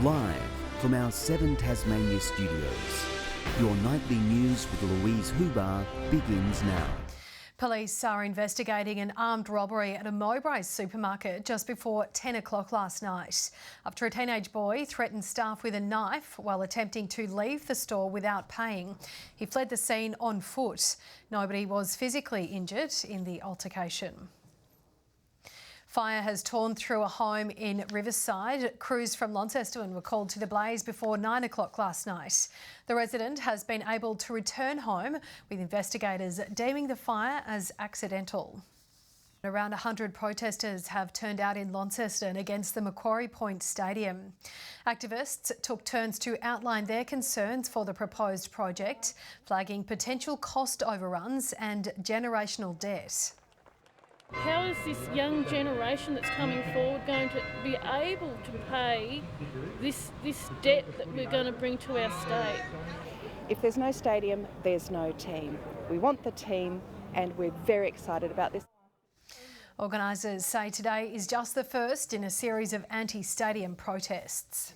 Live from our 7 Tasmania studios, your nightly news with Louise Huber begins now. Police are investigating an armed robbery at a Mowbray supermarket just before 10 o'clock last night, after a teenage boy threatened staff with a knife while attempting to leave the store without paying. He fled the scene on foot. Nobody was physically injured in the altercation. Fire has torn through a home in Riverside. Crews from Launceston were called to the blaze before 9 o'clock last night. The resident has been able to return home, with investigators deeming the fire as accidental. Around 100 protesters have turned out in Launceston against the Macquarie Point Stadium. Activists took turns to outline their concerns for the proposed project, flagging potential cost overruns and generational debt. How is this young generation that's coming forward going to be able to pay this debt that we're going to bring to our state? If there's no stadium, there's no team. We want the team and we're very excited about this. Organisers say today is just the first in a series of anti-stadium protests.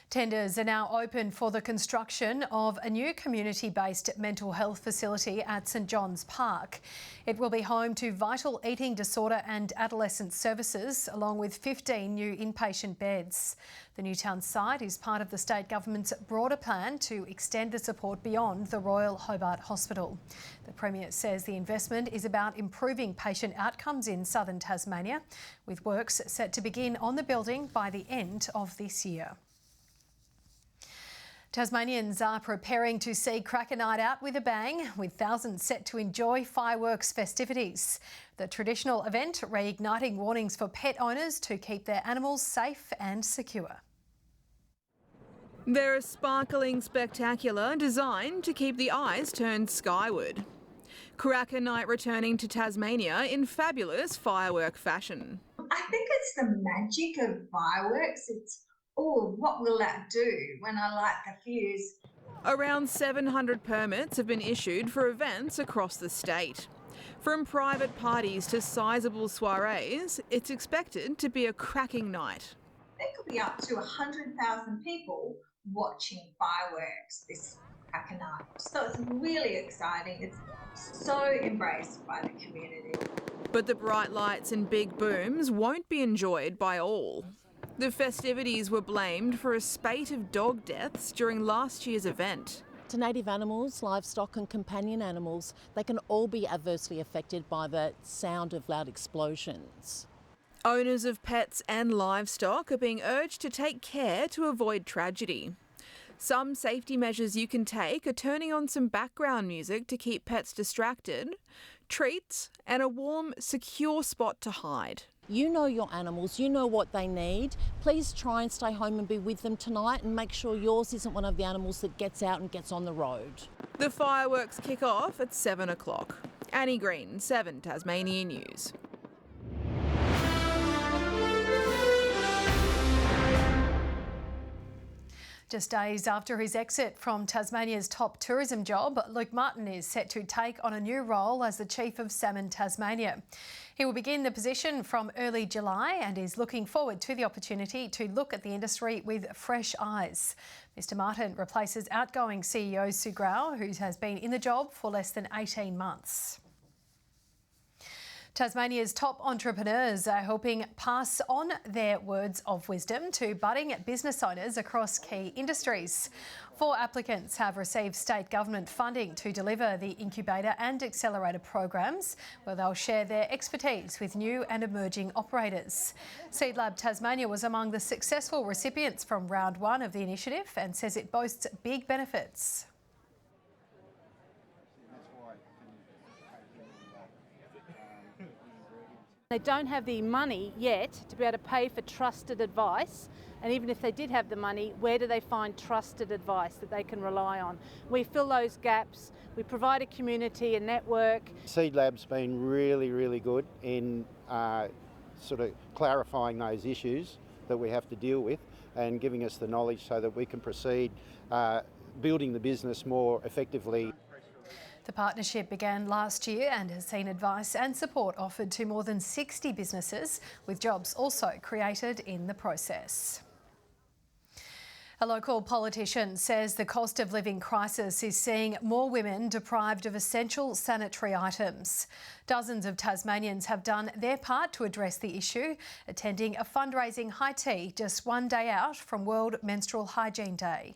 Tenders are now open for the construction of a new community-based mental health facility at St John's Park. It will be home to vital eating disorder and adolescent services, along with 15 new inpatient beds. The Newtown site is part of the state government's broader plan to extend the support beyond the Royal Hobart Hospital. The Premier says the investment is about improving patient outcomes in southern Tasmania, with works set to begin on the building by the end of this year. Tasmanians are preparing to see Cracker Night out with a bang, with thousands set to enjoy fireworks festivities. The traditional event reigniting warnings for pet owners to keep their animals safe and secure. They're a sparkling spectacular designed to keep the eyes turned skyward. Cracker Night returning to Tasmania in fabulous firework fashion. I think it's the magic of fireworks. Oh, what will that do when I light the fuse? Around 700 permits have been issued for events across the state. From private parties to sizable soirees, it's expected to be a cracking night. There could be up to 100,000 people watching fireworks this Cracker Night. So it's really exciting. It's so embraced by the community. But the bright lights and big booms won't be enjoyed by all. The festivities were blamed for a spate of dog deaths during last year's event. To native animals, livestock and companion animals, they can all be adversely affected by the sound of loud explosions. Owners of pets and livestock are being urged to take care to avoid tragedy. Some safety measures you can take are turning on some background music to keep pets distracted, treats and a warm, secure spot to hide. You know your animals, you know what they need. Please try and stay home and be with them tonight and make sure yours isn't one of the animals that gets out and gets on the road. The fireworks kick off at 7 o'clock. Annie Green, 7 Tasmania News. Just days after his exit from Tasmania's top tourism job, Luke Martin is set to take on a new role as the Chief of Salmon Tasmania. He will begin the position from early July and is looking forward to the opportunity to look at the industry with fresh eyes. Mr Martin replaces outgoing CEO Sue Grau, who has been in the job for less than 18 months. Tasmania's top entrepreneurs are helping pass on their words of wisdom to budding business owners across key industries. 4 applicants have received state government funding to deliver the incubator and accelerator programs, where they'll share their expertise with new and emerging operators. Seedlab Tasmania was among the successful recipients from round 1 of the initiative and says it boasts big benefits. They don't have the money yet to be able to pay for trusted advice, and even if they did have the money, where do they find trusted advice that they can rely on? We fill those gaps, we provide a community, a network. Seedlab's been really good in sort of clarifying those issues that we have to deal with and giving us the knowledge so that we can proceed building the business more effectively. The partnership began last year and has seen advice and support offered to more than 60 businesses, with jobs also created in the process. A local politician says the cost of living crisis is seeing more women deprived of essential sanitary items. Dozens of Tasmanians have done their part to address the issue, attending a fundraising high tea just one day out from World Menstrual Hygiene Day.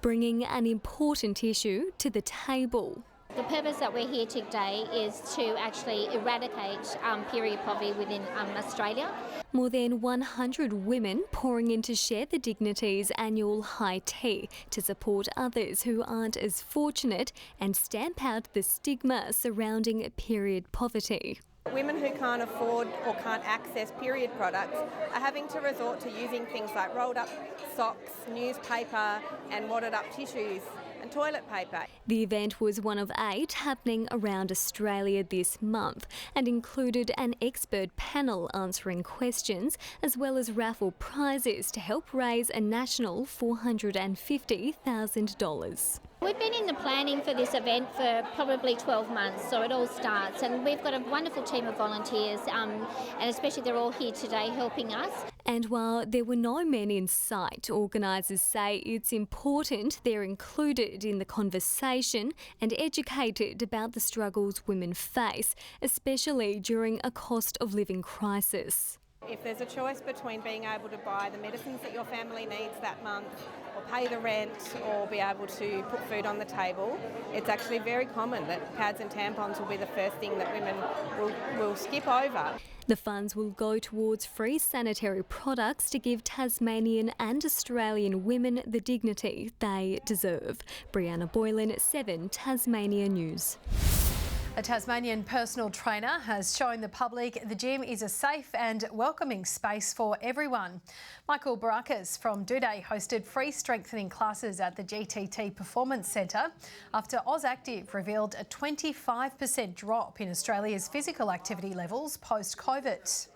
Bringing an important issue to the table. The purpose that we're here today is to actually eradicate period poverty within Australia. More than 100 women pouring in to share the Dignity's annual high tea to support others who aren't as fortunate and stamp out the stigma surrounding period poverty. Women who can't afford or can't access period products are having to resort to using things like rolled up socks, newspaper and wadded up tissues and toilet paper. The event was one of 8 happening around Australia this month and included an expert panel answering questions as well as raffle prizes to help raise a national $450,000. We've been in the planning for this event for probably 12 months, so it all starts, and we've got a wonderful team of volunteers, and especially they're all here today helping us. And while there were no men in sight, organisers say it's important they're included in the conversation and educated about the struggles women face, especially during a cost of living crisis. If there's a choice between being able to buy the medicines that your family needs that month, or pay the rent, or be able to put food on the table, it's actually very common that pads and tampons will be the first thing that women will skip over. The funds will go towards free sanitary products to give Tasmanian and Australian women the dignity they deserve. Brianna Boylan, 7 Tasmania News. A Tasmanian personal trainer has shown the public the gym is a safe and welcoming space for everyone. Michael Barakis from Duday hosted free strengthening classes at the GTT Performance Centre after AusActive revealed a 25% drop in Australia's physical activity levels post-COVID.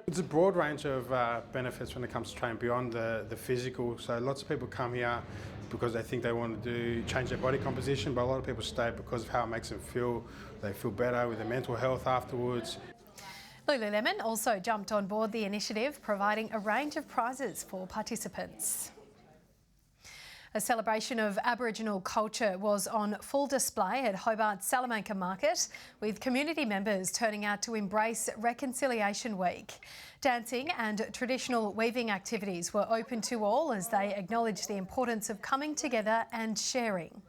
It's a broad range of benefits when it comes to training beyond the physical. So lots of people come here because they think they want to change their body composition, but a lot of people stay because of how it makes them feel. They feel better with their mental health afterwards. Lululemon also jumped on board the initiative, providing a range of prizes for participants. A celebration of Aboriginal culture was on full display at Hobart's Salamanca Market, with community members turning out to embrace Reconciliation Week. Dancing and traditional weaving activities were open to all as they acknowledged the importance of coming together and sharing.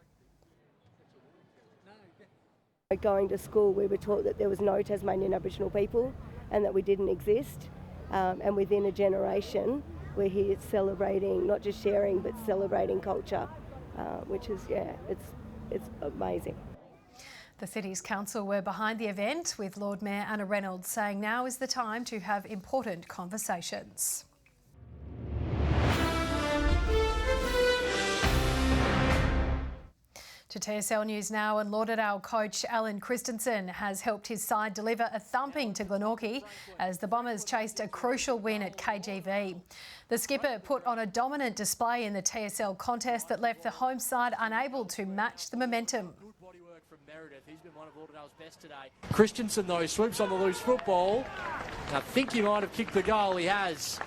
Going to school, we were taught that there was no Tasmanian Aboriginal people and that we didn't exist. And within a generation, we're here celebrating, not just sharing, but celebrating culture, which is, it's amazing. The City's Council were behind the event, with Lord Mayor Anna Reynolds saying now is the time to have important conversations. To TSL News now, and Lauderdale coach Alan Christensen has helped his side deliver a thumping to Glenorchy as the Bombers chased a crucial win at KGV. The skipper put on a dominant display in the TSL contest that left the home side unable to match the momentum. He's been one of Lauderdale's best today. Christensen, though, swoops on the loose football. I think he might have kicked the goal. He has.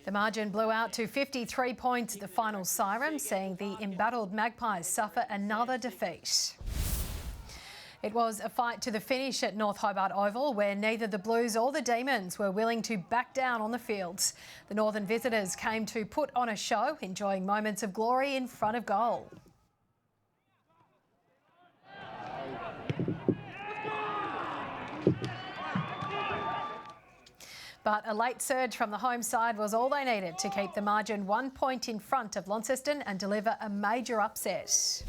The margin blew out to 53 points at the final siren, seeing the embattled Magpies suffer another defeat. It was a fight to the finish at North Hobart Oval, where neither the Blues or the Demons were willing to back down on the fields. The Northern visitors came to put on a show, enjoying moments of glory in front of goal. But a late surge from the home side was all they needed to keep the margin 1 point in front of Launceston and deliver a major upset.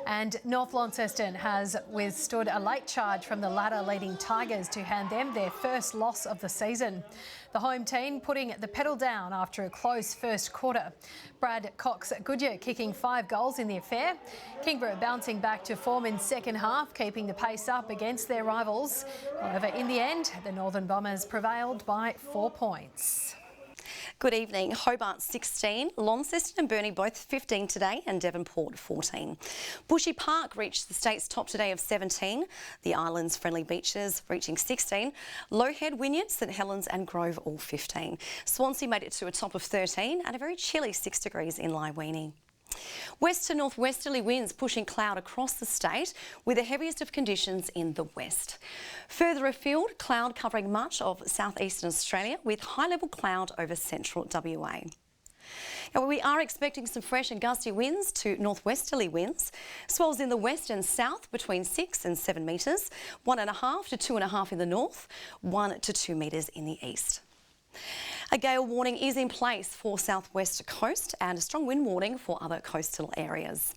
And North Launceston has withstood a late charge from the ladder-leading Tigers to hand them their first loss of the season. The home team putting the pedal down after a close first quarter. Brad Cox-Goodyear kicking 5 goals in the affair. Kingborough bouncing back to form in second half, keeping the pace up against their rivals. However, in the end, the Northern Bombers prevailed by 4 points. Good evening. Hobart 16, Launceston and Burnie both 15 today, and Devonport 14. Bushy Park reached the state's top today of 17. The island's friendly beaches reaching 16. Lowhead, Wynyard, St Helens and Grove all 15. Swansea made it to a top of 13 and a very chilly 6 degrees in Lyweenie. West to northwesterly winds pushing cloud across the state, with the heaviest of conditions in the west. Further afield, cloud covering much of southeastern Australia, with high-level cloud over central WA. Now, we are expecting some fresh and gusty winds to northwesterly winds. Swells in the west and south between 6 and 7 metres, 1.5 to 2.5 in the north, 1 to 2 metres in the east. A gale warning is in place for southwest coast and a strong wind warning for other coastal areas.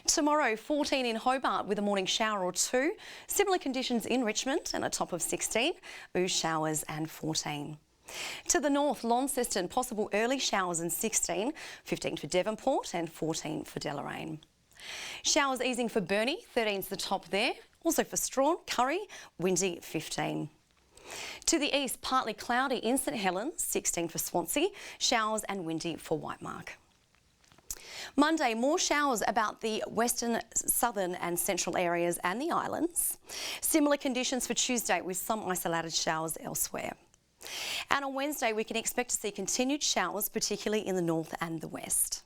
Tomorrow, 14 in Hobart with a morning shower or 2. Similar conditions in Richmond and a top of 16. Ooze showers and 14. To the north, Launceston, possible early showers and 16. 15 for Devonport and 14 for Deloraine. Showers easing for Burnie, 13's the top there. Also for Strawn, Curry, windy 15. To the east, partly cloudy in St Helens, 16 for Swansea, showers and windy for Whitemark. Monday, more showers about the western, southern and central areas and the islands. Similar conditions for Tuesday with some isolated showers elsewhere. And on Wednesday, we can expect to see continued showers, particularly in the north and the west.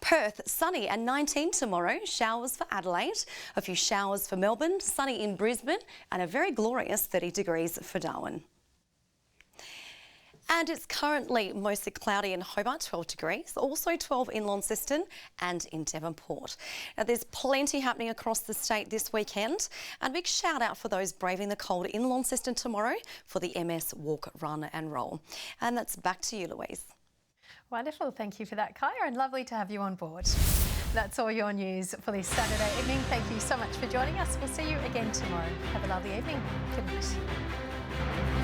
Perth, sunny and 19 tomorrow. Showers for Adelaide, a few showers for Melbourne, sunny in Brisbane and a very glorious 30 degrees for Darwin. And it's currently mostly cloudy in Hobart, 12 degrees, also 12 in Launceston and in Devonport. Now, there's plenty happening across the state this weekend, and a big shout out for those braving the cold in Launceston tomorrow for the MS Walk, Run and Roll. And that's back to you, Louise. Wonderful. Thank you for that, Kaya, and lovely to have you on board. That's all your news for this Saturday evening. Thank you so much for joining us. We'll see you again tomorrow. Have a lovely evening. Good night.